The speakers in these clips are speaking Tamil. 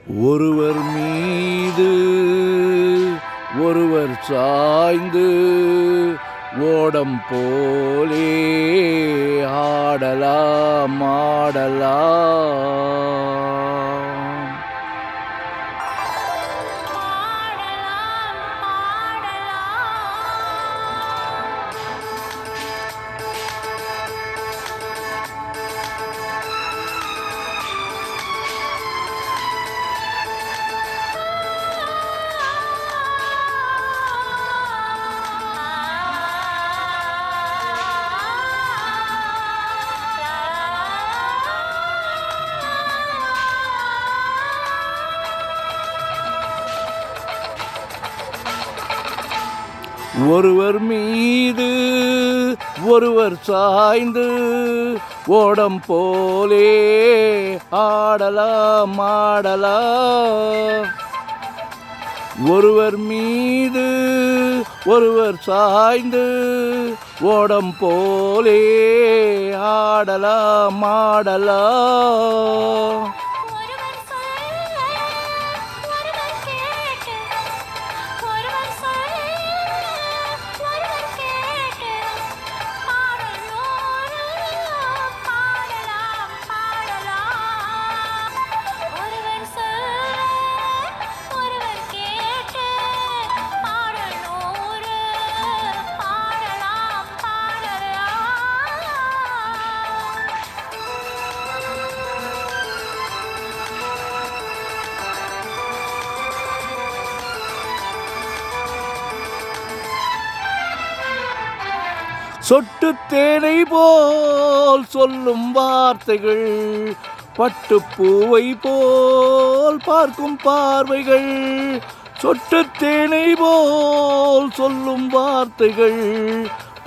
ஒருவர் மீது ஒருவர் சாய்ந்து ஓடம் போலே ஆடலாம் ஒருவர் மீது ஒருவர் சாய்ந்து ஓடம் போலே ஆடலாம் ஒருவர் மீது ஒருவர் சாய்ந்து ஓடம் போலே ஆடலாம் சொட்டு தேனை போல் சொல்லும் வார்த்தைகள், பட்டுப்பூவை போல் பார்க்கும் பார்வைகள். சொட்டு தேனை போல் சொல்லும் வார்த்தைகள்,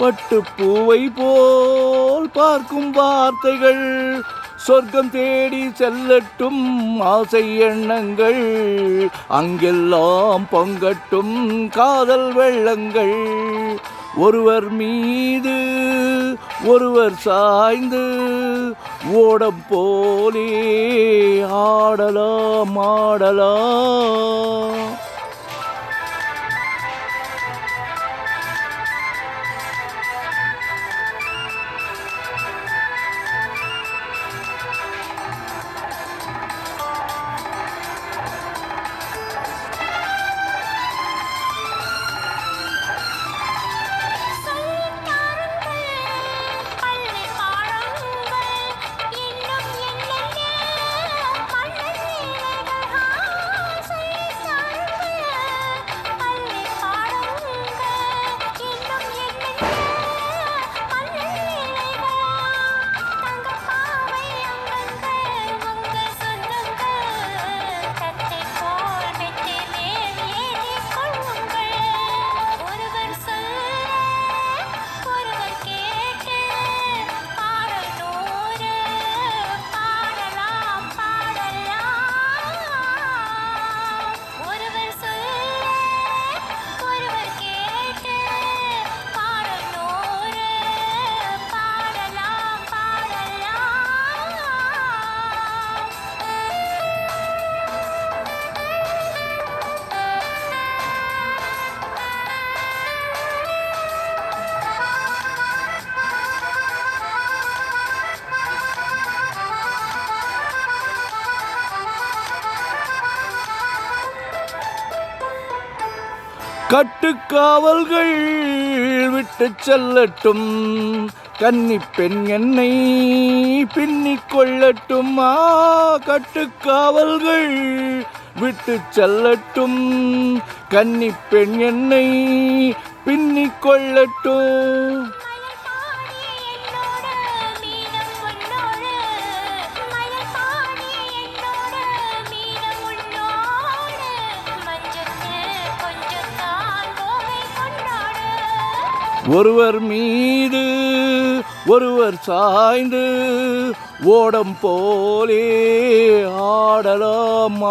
பட்டுப்பூவை போல் பார்க்கும் வார்த்தைகள். சொர்க்கம் தேடி செல்லட்டும் ஆசை எண்ணங்கள், அங்கெல்லாம் பொங்கட்டும் காதல் வெள்ளங்கள். ஒருவர் மீது ஒருவர் சாய்ந்து ஓடம் போலே ஆடலாம் கட்டுக்காவல்கள் விட்டு செல்லட்டும், கன்னி பெண் என்னை பின்னிக் கொள்ளட்டும். கட்டுக்காவல்கள் விட்டு செல்லட்டும், கன்னி பெண் என்னை பின்னிக் கொள்ளட்டும். ஒருவர் மீது ஒருவர் சாய்ந்து ஓடம் போலே ஆடலாம்